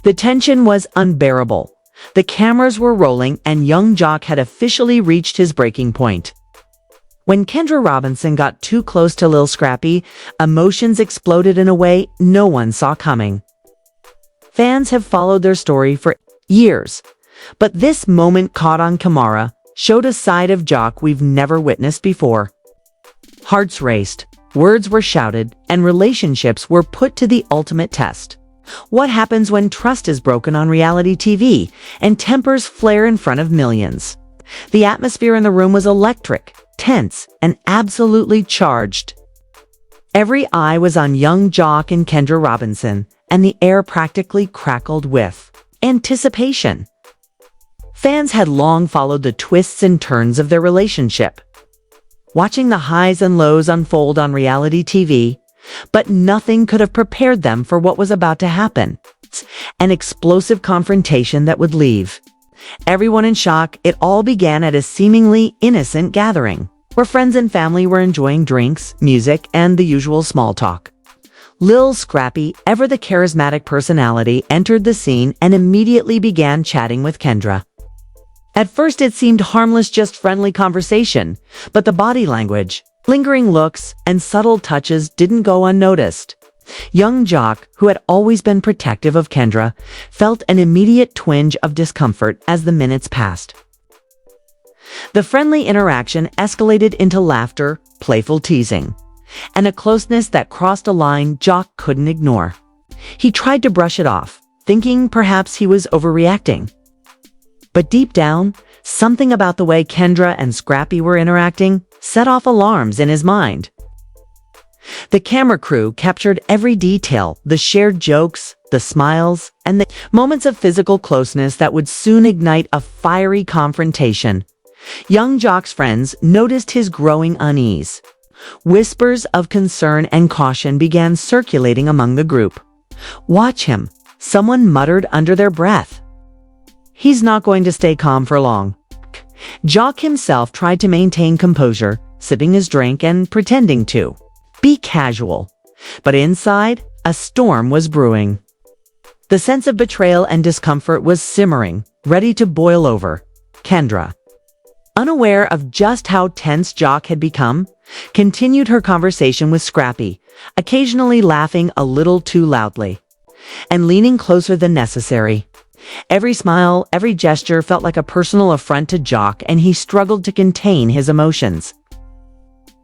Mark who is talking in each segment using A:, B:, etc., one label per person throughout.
A: The tension was unbearable. The cameras were rolling and young Joc had officially reached his breaking point. When Kendra Robinson got too close to Lil Scrappy, emotions exploded in a way no one saw coming. Fans have followed their story for years, but this moment caught on camera showed a side of Joc we've never witnessed before. Hearts raced, words were shouted, and relationships were put to the ultimate test. What happens when trust is broken on reality TV and tempers flare in front of millions? The atmosphere in the room was electric, tense, and absolutely charged. Every eye was on young Joc and Kendra Robinson, and the air practically crackled with anticipation. Fans had long followed the twists and turns of their relationship, watching the highs and lows unfold on reality TV, but nothing could have prepared them for what was about to happen. An explosive confrontation that would leave everyone in shock. It all began at a seemingly innocent gathering, where friends and family were enjoying drinks, music, and the usual small talk. Lil Scrappy, ever the charismatic personality, entered the scene and immediately began chatting with Kendra. At first it seemed harmless, just friendly conversation, but the body language, lingering looks, and subtle touches didn't go unnoticed. Young Joc, who had always been protective of Kendra, felt an immediate twinge of discomfort as the minutes passed. The friendly interaction escalated into laughter, playful teasing, and a closeness that crossed a line Joc couldn't ignore. He tried to brush it off, thinking perhaps he was overreacting. But deep down, something about the way Kendra and Scrappy were interacting set off alarms in his mind. The camera crew captured every detail, the shared jokes, the smiles, and the moments of physical closeness that would soon ignite a fiery confrontation. Young Joc's friends noticed his growing unease. Whispers of concern and caution began circulating among the group. "Watch him," someone muttered under their breath. "He's not going to stay calm for long." Joc himself tried to maintain composure, sipping his drink and pretending to be casual. But inside, a storm was brewing. The sense of betrayal and discomfort was simmering, ready to boil over. Kendra, unaware of just how tense Joc had become, continued her conversation with Scrappy, occasionally laughing a little too loudly, and leaning closer than necessary. Every smile, every gesture felt like a personal affront to Joc, and he struggled to contain his emotions.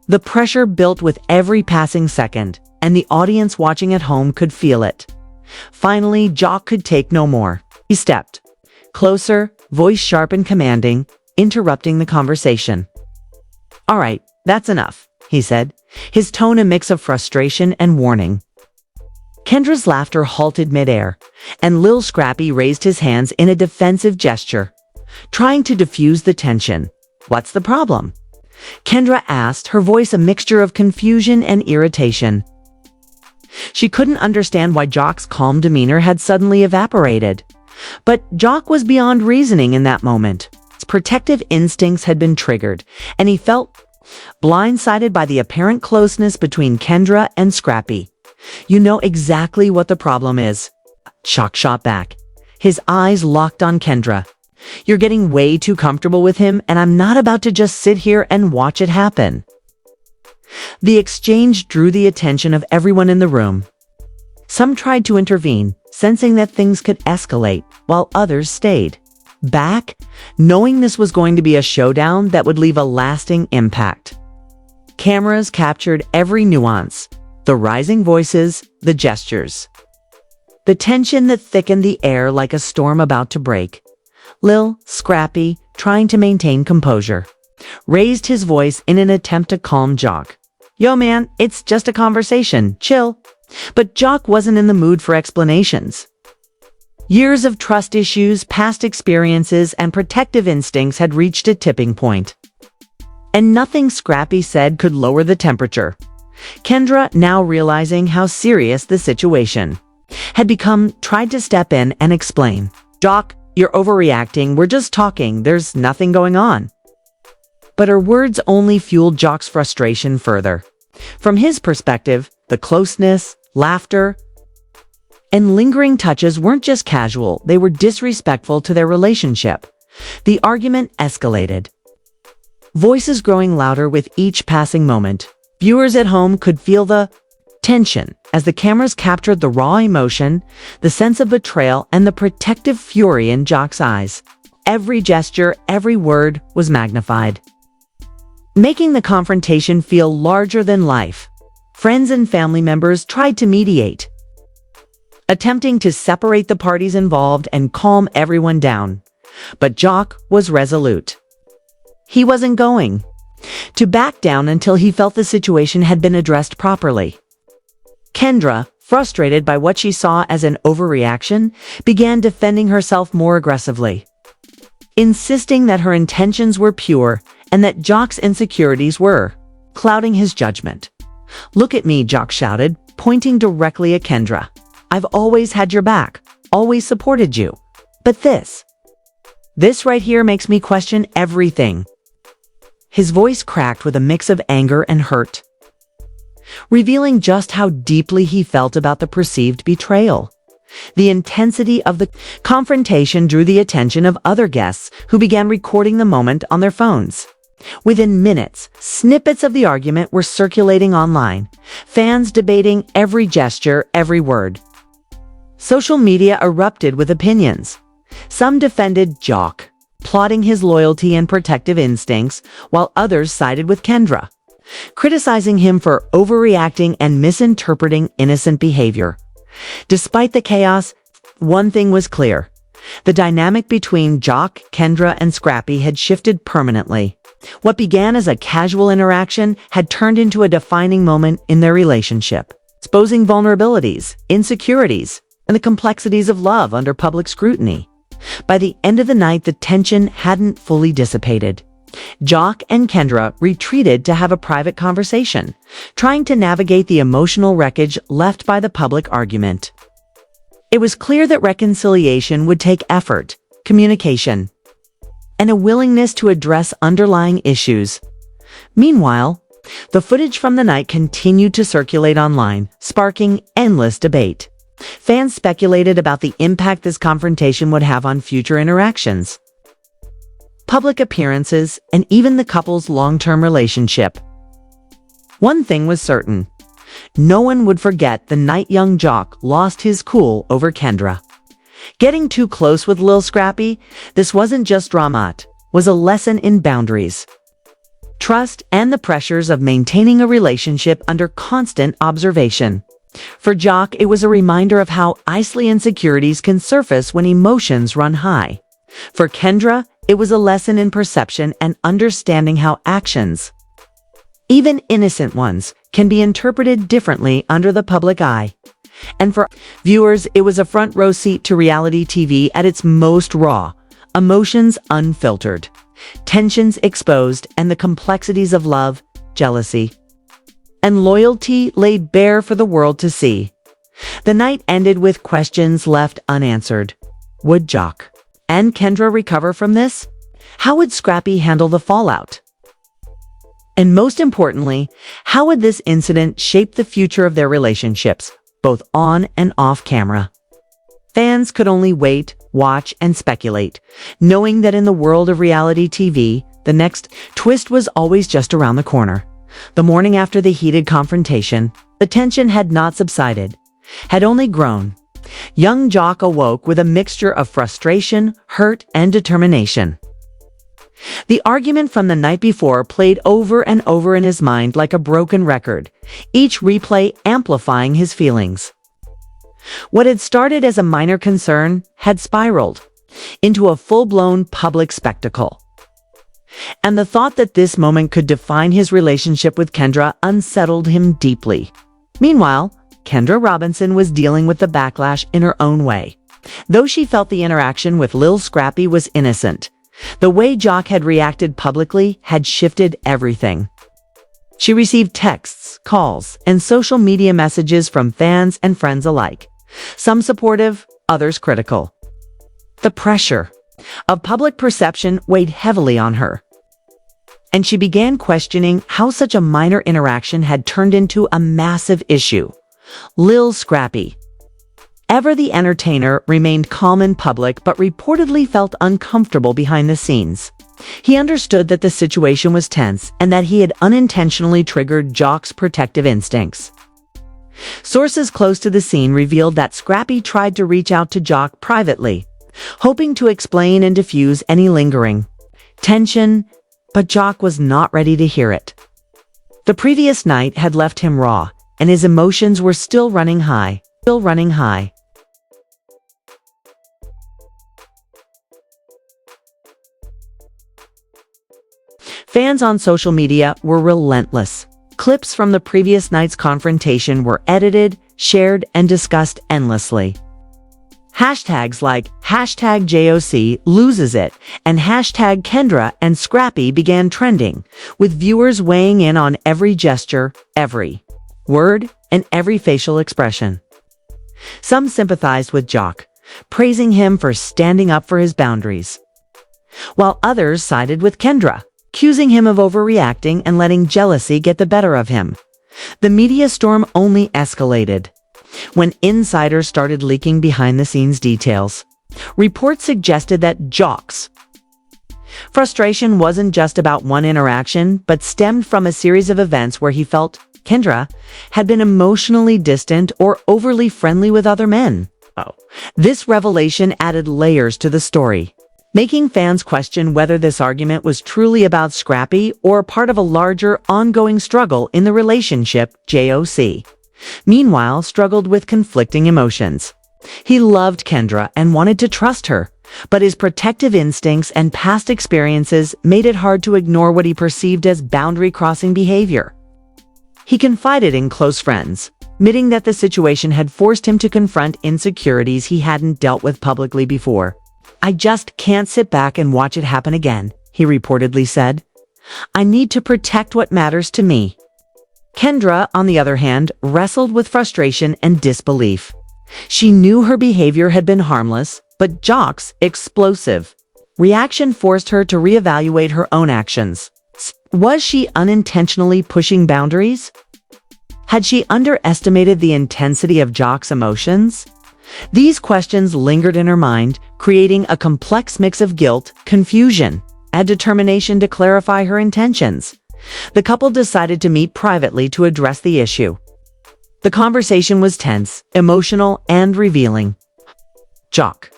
A: The pressure built with every passing second, and the audience watching at home could feel it. Finally, Joc could take no more. He stepped closer, voice sharp and commanding, interrupting the conversation. "All right, that's enough," he said, his tone a mix of frustration and warning. Kendra's laughter halted midair, and Lil Scrappy raised his hands in a defensive gesture, trying to diffuse the tension. "What's the problem?" Kendra asked, her voice a mixture of confusion and irritation. She couldn't understand why Joc's calm demeanor had suddenly evaporated. But Joc was beyond reasoning in that moment. His protective instincts had been triggered, and he felt blindsided by the apparent closeness between Kendra and Scrappy. "You know exactly what the problem is," Joc shot back, his eyes locked on Kendra. "You're getting way too comfortable with him, and I'm not about to just sit here and watch it happen." The exchange drew the attention of everyone in the room. Some tried to intervene, sensing that things could escalate, while others stayed back, knowing this was going to be a showdown that would leave a lasting impact. Cameras captured every nuance, the rising voices, the gestures, the tension that thickened the air like a storm about to break. Lil Scrappy, trying to maintain composure, raised his voice in an attempt to calm Joc. "Yo man, it's just a conversation, chill." But Joc wasn't in the mood for explanations. Years of trust issues, past experiences, and protective instincts had reached a tipping point, and nothing Scrappy said could lower the temperature. Kendra, now realizing how serious the situation had become, tried to step in and explain. "Joc, you're overreacting. We're just talking. There's nothing going on." But her words only fueled Joc's frustration further. From his perspective, the closeness, laughter, And lingering touches weren't just casual, they were disrespectful to their relationship. The argument escalated, voices growing louder with each passing moment. Viewers at home could feel the tension as the cameras captured the raw emotion, the sense of betrayal, and the protective fury in Joc's eyes. Every gesture, every word was magnified, making the confrontation feel larger than life. Friends and family members tried to mediate, attempting to separate the parties involved and calm everyone down. But Joc was resolute. He wasn't going to back down until he felt the situation had been addressed properly. Kendra, frustrated by what she saw as an overreaction, began defending herself more aggressively, insisting that her intentions were pure and that Joc's insecurities were clouding his judgment. "Look at me," Joc shouted, pointing directly at Kendra. "I've always had your back, always supported you. But this right here makes me question everything." His voice cracked with a mix of anger and hurt, revealing just how deeply he felt about the perceived betrayal. The intensity of the confrontation drew the attention of other guests who began recording the moment on their phones. Within minutes, snippets of the argument were circulating online, fans debating every gesture, every word. Social media erupted with opinions. Some defended Joc, plotting his loyalty and protective instincts, while others sided with Kendra, criticizing him for overreacting and misinterpreting innocent behavior. Despite the chaos, one thing was clear. The dynamic between Joc, Kendra, and Scrappy had shifted permanently. What began as a casual interaction had turned into a defining moment in their relationship, exposing vulnerabilities, insecurities, and the complexities of love under public scrutiny. By the end of the night, the tension hadn't fully dissipated. Joc and Kendra retreated to have a private conversation, trying to navigate the emotional wreckage left by the public argument. It was clear that reconciliation would take effort, communication, and a willingness to address underlying issues. Meanwhile, the footage from the night continued to circulate online, sparking endless debate. Fans speculated about the impact this confrontation would have on future interactions, public appearances, and even the couple's long-term relationship. One thing was certain: no one would forget the night young Joc lost his cool over Kendra. Getting too close with Lil Scrappy, this wasn't just drama, it was a lesson in boundaries, trust, and the pressures of maintaining a relationship under constant observation. For Joc, it was a reminder of how easily insecurities can surface when emotions run high. For Kendra, it was a lesson in perception and understanding how actions, even innocent ones, can be interpreted differently under the public eye. And for viewers, it was a front row seat to reality TV at its most raw, emotions unfiltered, tensions exposed, and the complexities of love, jealousy, and loyalty laid bare for the world to see. The night ended with questions left unanswered. Would Joc and Kendra recover from this? How would Scrappy handle the fallout? And most importantly, how would this incident shape the future of their relationships, both on and off camera? Fans could only wait, watch, and speculate, knowing that in the world of reality TV, the next twist was always just around the corner. The morning after the heated confrontation, the tension had not subsided, had only grown. Young Joc awoke with a mixture of frustration, hurt, and determination. The argument from the night before played over and over in his mind like a broken record, each replay amplifying his feelings. What had started as a minor concern had spiraled into a full-blown public spectacle. And the thought that this moment could define his relationship with Kendra unsettled him deeply. Meanwhile, Kendra Robinson was dealing with the backlash in her own way. Though she felt the interaction with Lil Scrappy was innocent, the way Joc had reacted publicly had shifted everything. She received texts, calls, and social media messages from fans and friends alike, some supportive, others critical. The pressure of public perception weighed heavily on her, and she began questioning how such a minor interaction had turned into a massive issue. Lil Scrappy, Ever the entertainer remained calm in public but reportedly felt uncomfortable behind the scenes. He understood that the situation was tense and that he had unintentionally triggered Joc's protective instincts. Sources close to the scene revealed that Scrappy tried to reach out to Joc privately, hoping to explain and diffuse any lingering tension, but Joc was not ready to hear it. The previous night had left him raw, and his emotions were still running high. Fans on social media were relentless. Clips from the previous night's confrontation were edited, shared, and discussed endlessly. Hashtags like #JOC loses it and #Kendra and Scrappy began trending, with viewers weighing in on every gesture, every word, and every facial expression. Some sympathized with Joc, praising him for standing up for his boundaries, while others sided with Kendra, accusing him of overreacting and letting jealousy get the better of him. The media storm only escalated when insiders started leaking behind-the-scenes details. Reports suggested that Joc's frustration wasn't just about one interaction, but stemmed from a series of events where he felt Kendra had been emotionally distant or overly friendly with other men. This revelation added layers to the story, making fans question whether this argument was truly about Scrappy or part of a larger, ongoing struggle in the relationship. Joc, meanwhile, struggled with conflicting emotions. He loved Kendra and wanted to trust her, but his protective instincts and past experiences made it hard to ignore what he perceived as boundary-crossing behavior. He confided in close friends, admitting that the situation had forced him to confront insecurities he hadn't dealt with publicly before. "I just can't sit back and watch it happen again," he reportedly said. "I need to protect what matters to me." Kendra, on the other hand, wrestled with frustration and disbelief. She knew her behavior had been harmless, but Joc's explosive reaction forced her to reevaluate her own actions. Was she unintentionally pushing boundaries? Had she underestimated the intensity of Joc's emotions? These questions lingered in her mind, creating a complex mix of guilt, confusion, and determination to clarify her intentions. The couple decided to meet privately to address the issue. The conversation was tense, emotional, and revealing. Joc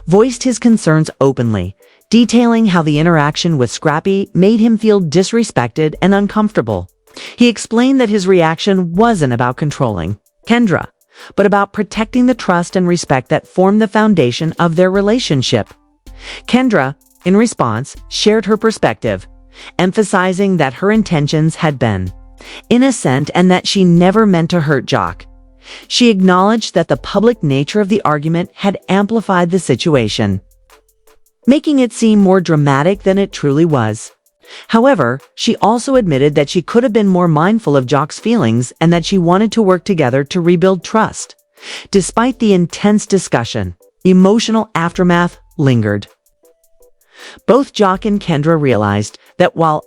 A: voiced his concerns openly, detailing how the interaction with Scrappy made him feel disrespected and uncomfortable. He explained that his reaction wasn't about controlling Kendra, but about protecting the trust and respect that formed the foundation of their relationship. Kendra, in response, shared her perspective, emphasizing that her intentions had been innocent and that she never meant to hurt Joc. She acknowledged that the public nature of the argument had amplified the situation, making it seem more dramatic than it truly was. However, she also admitted that she could have been more mindful of Joc's feelings and that she wanted to work together to rebuild trust. Despite the intense discussion, emotional aftermath lingered. Both Joc and Kendra realized that while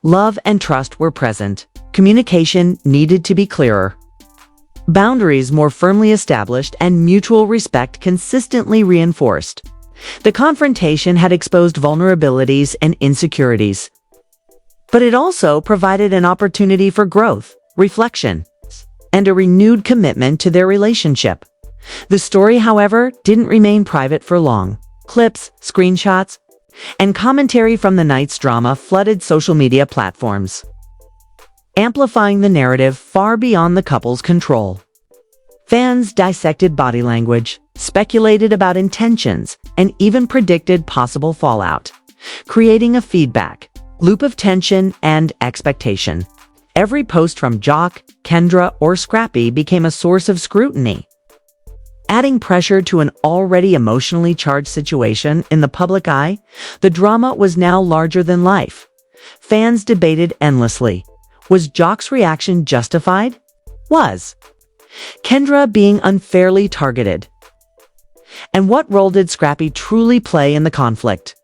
A: love and trust were present, communication needed to be clearer, boundaries more firmly established, and mutual respect consistently reinforced. The confrontation had exposed vulnerabilities and insecurities, but it also provided an opportunity for growth, reflection, and a renewed commitment to their relationship. The story, however, didn't remain private for long. Clips, screenshots, and commentary from the night's drama flooded social media platforms, amplifying the narrative far beyond the couple's control. Fans dissected body language, speculated about intentions, and even predicted possible fallout, creating a feedback loop of tension and expectation. Every post from Joc, Kendra, or Scrappy became a source of scrutiny, adding pressure to an already emotionally charged situation. In the public eye, the drama was now larger than life. Fans debated endlessly. Was Joc's reaction justified? Was Kendra being unfairly targeted? And what role did Scrappy truly play in the conflict?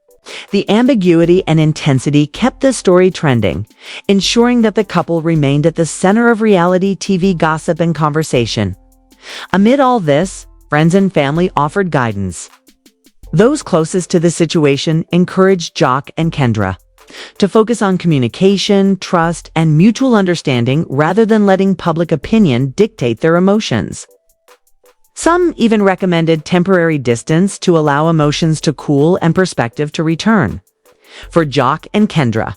A: The ambiguity and intensity kept the story trending, ensuring that the couple remained at the center of reality TV gossip and conversation. Amid all this, Friends and family offered guidance. Those closest to the situation encouraged Joc and Kendra to focus on communication, trust, and mutual understanding rather than letting public opinion dictate their emotions. Some even recommended temporary distance to allow emotions to cool and perspective to return. For Joc and Kendra,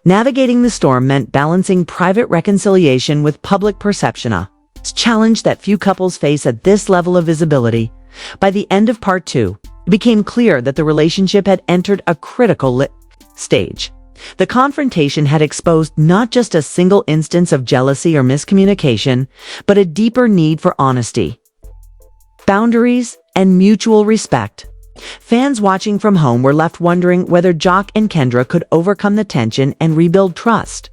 A: navigating the storm meant balancing private reconciliation with public perception, a challenge that few couples face at this level of visibility. By the end of part 2, it became clear that the relationship had entered a critical stage. The confrontation had exposed not just a single instance of jealousy or miscommunication, but a deeper need for honesty, boundaries, and mutual respect. Fans watching from home were left wondering whether Joc and Kendra could overcome the tension and rebuild trust,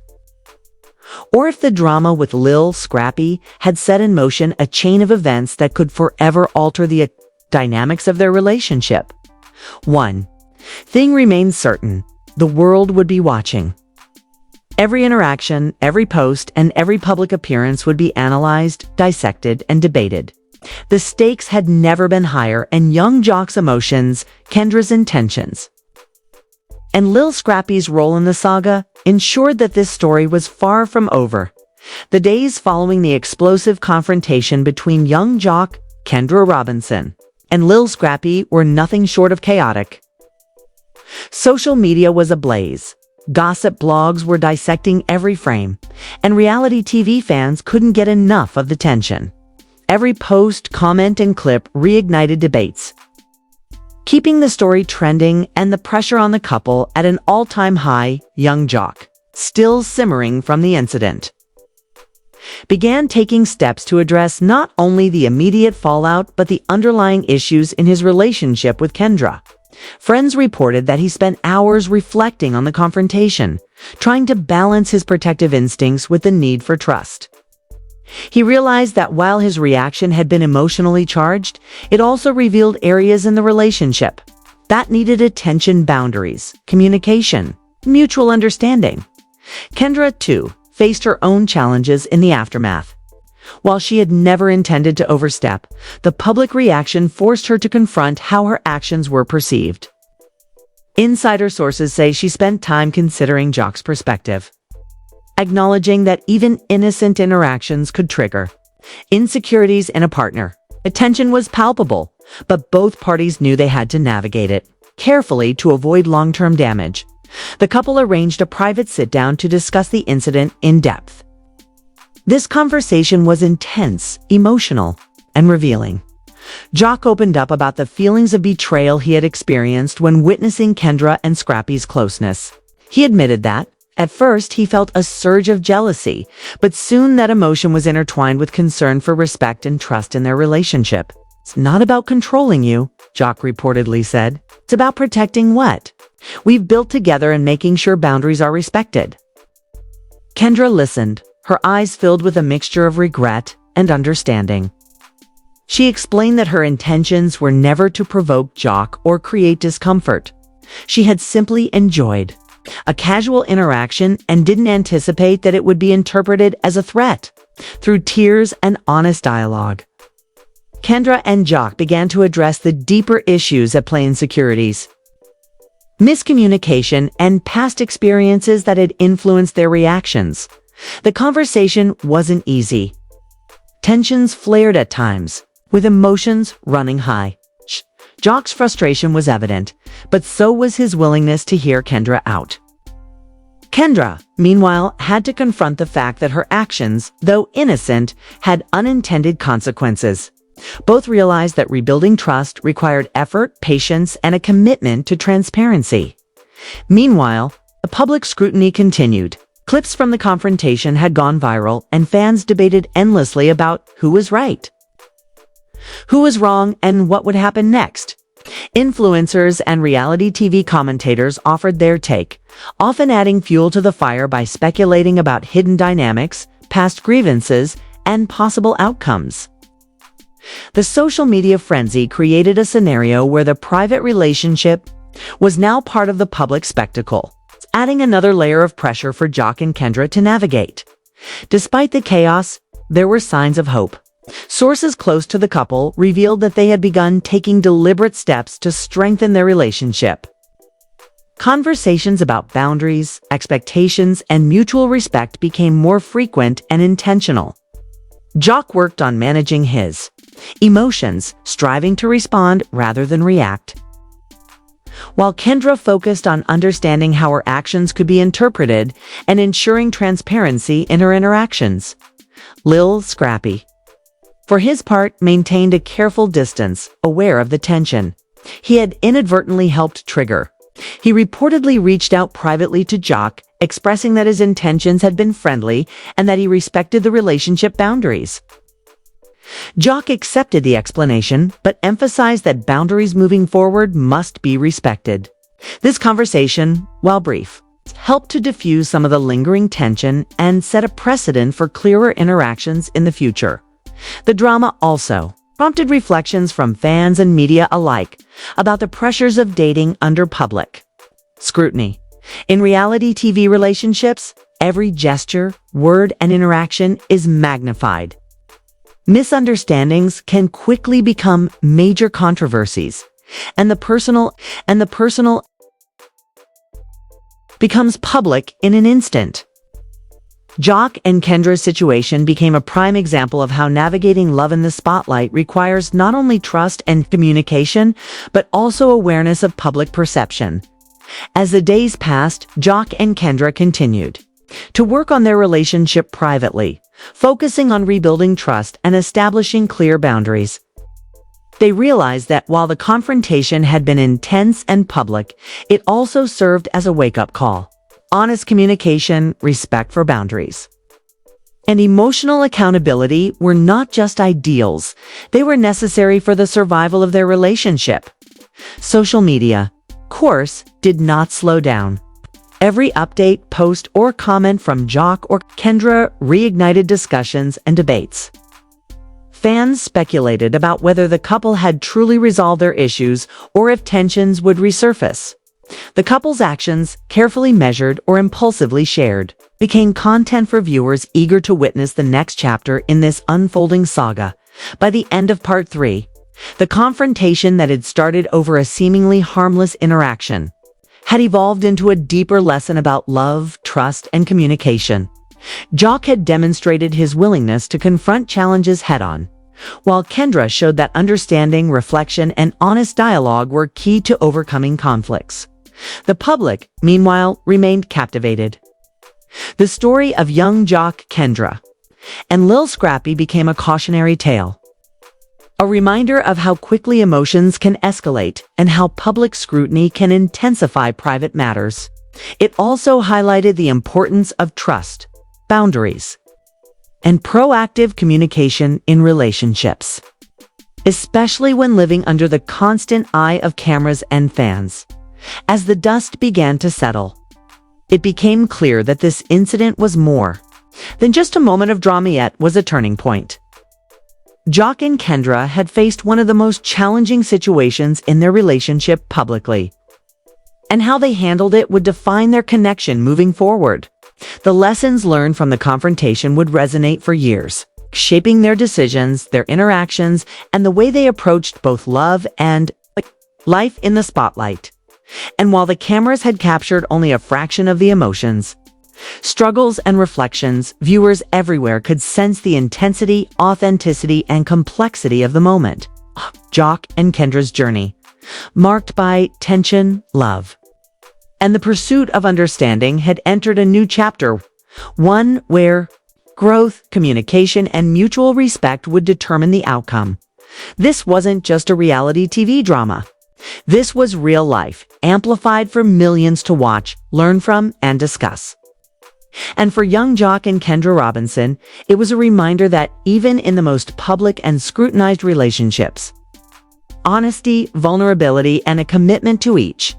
A: or if the drama with Lil Scrappy had set in motion a chain of events that could forever alter the dynamics of their relationship. One thing remained certain: the world would be watching. Every interaction, every post, and every public appearance would be analyzed, dissected, and debated. The stakes had never been higher, and young Joc's emotions, Kendra's intentions, and Lil Scrappy's role in the saga ensured that this story was far from over. The days following the explosive confrontation between young Joc, Kendra Robinson, and Lil Scrappy were nothing short of chaotic. Social media was ablaze. Gossip blogs were dissecting every frame, and reality TV fans couldn't get enough of the tension. Every post, comment, and clip reignited debates, keeping the story trending and the pressure on the couple at an all-time high. Young Joc, still simmering from the incident, began taking steps to address not only the immediate fallout but the underlying issues in his relationship with Kendra. Friends reported that he spent hours reflecting on the confrontation, trying to balance his protective instincts with the need for trust. He realized that while his reaction had been emotionally charged, it also revealed areas in the relationship that needed attention: boundaries, communication, mutual understanding. Kendra, too, faced her own challenges in the aftermath. While she had never intended to overstep, the public reaction forced her to confront how her actions were perceived. Insider sources say she spent time considering Joc's perspective, acknowledging that even innocent interactions could trigger insecurities in a partner. Tension was palpable, but both parties knew they had to navigate it carefully to avoid long-term damage. The couple arranged a private sit-down to discuss the incident in depth. This conversation was intense, emotional, and revealing. Joc opened up about the feelings of betrayal he had experienced when witnessing Kendra and Scrappy's closeness. He admitted that, at first, he felt a surge of jealousy, but soon that emotion was intertwined with concern for respect and trust in their relationship. "It's not about controlling you," Joc reportedly said. "It's about protecting what we've built together and making sure boundaries are respected." Kendra listened, her eyes filled with a mixture of regret and understanding. She explained that her intentions were never to provoke Joc or create discomfort. She had simply enjoyed a casual interaction and didn't anticipate that it would be interpreted as a threat. Through tears and honest dialogue, Kendra and Joc began to address the deeper issues at play: insecurities, miscommunication, and past experiences that had influenced their reactions. The conversation wasn't easy. Tensions flared at times, with emotions running high. Joc's frustration was evident, but so was his willingness to hear Kendra out. Kendra, meanwhile, had to confront the fact that her actions, though innocent, had unintended consequences. Both realized that rebuilding trust required effort, patience, and a commitment to transparency. Meanwhile, the public scrutiny continued. Clips from the confrontation had gone viral, and fans debated endlessly about who was right, who was wrong, and what would happen next. Influencers and reality TV commentators offered their take, often adding fuel to the fire by speculating about hidden dynamics, past grievances, and possible outcomes. The social media frenzy created a scenario where the private relationship was now part of the public spectacle, adding another layer of pressure for Joc and Kendra to navigate. Despite the chaos, there were signs of hope. Sources close to the couple revealed that they had begun taking deliberate steps to strengthen their relationship. Conversations about boundaries, expectations, and mutual respect became more frequent and intentional. Joc worked on managing his emotions, striving to respond rather than react, while Kendra focused on understanding how her actions could be interpreted and ensuring transparency in her interactions. Lil Scrappy, for his part, maintained a careful distance, aware of the tension he had inadvertently helped trigger. He reportedly reached out privately to Joc, expressing that his intentions had been friendly and that he respected the relationship boundaries. Joc accepted the explanation, but emphasized that boundaries moving forward must be respected. This conversation, while brief, helped to diffuse some of the lingering tension and set a precedent for clearer interactions in the future. The drama also prompted reflections from fans and media alike about the pressures of dating under public scrutiny. In reality TV relationships, every gesture, word, and interaction is magnified. Misunderstandings can quickly become major controversies, and the personal becomes public in an instant. Joc and Kendra's situation became a prime example of how navigating love in the spotlight requires not only trust and communication, but also awareness of public perception. As the days passed, Joc and Kendra continued to work on their relationship privately, focusing on rebuilding trust and establishing clear boundaries. They realized that while the confrontation had been intense and public, it also served as a wake-up call. Honest communication, respect for boundaries, and emotional accountability were not just ideals, they were necessary for the survival of their relationship. Social media, of course, did not slow down. Every update, post, or comment from Joc or Kendra reignited discussions and debates. Fans speculated about whether the couple had truly resolved their issues or if tensions would resurface. The couple's actions, carefully measured or impulsively shared, became content for viewers eager to witness the next chapter in this unfolding saga. By the end of Part 3, the confrontation that had started over a seemingly harmless interaction had evolved into a deeper lesson about love, trust, and communication. Joc had demonstrated his willingness to confront challenges head-on, while Kendra showed that understanding, reflection, and honest dialogue were key to overcoming conflicts. The public, meanwhile, remained captivated. The story of young Joc, Kendra, and Lil Scrappy became a cautionary tale, a reminder of how quickly emotions can escalate and how public scrutiny can intensify private matters. It also highlighted the importance of trust, boundaries, and proactive communication in relationships, especially when living under the constant eye of cameras and fans. As the dust began to settle, it became clear that this incident was more than just a moment of drama, yet was a turning point. Joc and Kendra had faced one of the most challenging situations in their relationship publicly, and how they handled it would define their connection moving forward. The lessons learned from the confrontation would resonate for years, shaping their decisions, their interactions, and the way they approached both love and life in the spotlight. And while the cameras had captured only a fraction of the emotions, struggles, and reflections, viewers everywhere could sense the intensity, authenticity, and complexity of the moment. Joc and Kendra's journey, marked by tension, love, and the pursuit of understanding, had entered a new chapter, one where growth, communication, and mutual respect would determine the outcome. This wasn't just a reality TV drama. This was real life, amplified for millions to watch, learn from, and discuss. And for young Joc and Kendra Robinson, it was a reminder that even in the most public and scrutinized relationships, honesty, vulnerability, and a commitment to each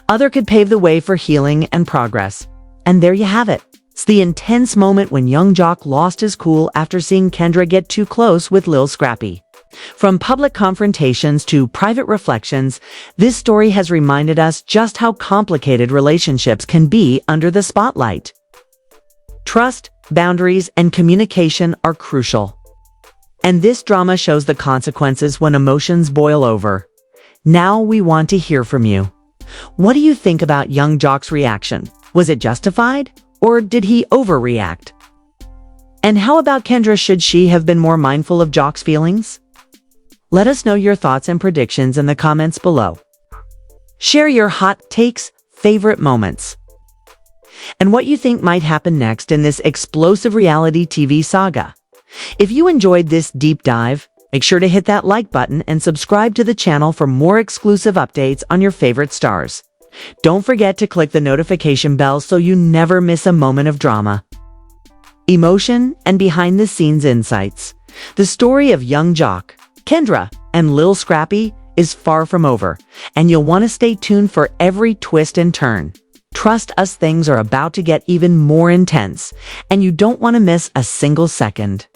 A: other could pave the way for healing and progress. And there you have it. It's the intense moment when young Joc lost his cool after seeing Kendra get too close with Lil Scrappy. From public confrontations to private reflections, this story has reminded us just how complicated relationships can be under the spotlight. Trust, boundaries, and communication are crucial. And this drama shows the consequences when emotions boil over. Now we want to hear from you. What do you think about young Joc's reaction? Was it justified? Or did he overreact? And how about Kendra? Should she have been more mindful of Joc's feelings? Let us know your thoughts and predictions in the comments below. Share your hot takes, favorite moments, and what you think might happen next in this explosive reality TV saga. If you enjoyed this deep dive, make sure to hit that like button and subscribe to the channel for more exclusive updates on your favorite stars. Don't forget to click the notification bell so you never miss a moment of drama, emotion, and behind-the-scenes insights. The story of young Joc, Kendra, and Lil Scrappy is far from over, and you'll want to stay tuned for every twist and turn. Trust us, things are about to get even more intense, and you don't want to miss a single second.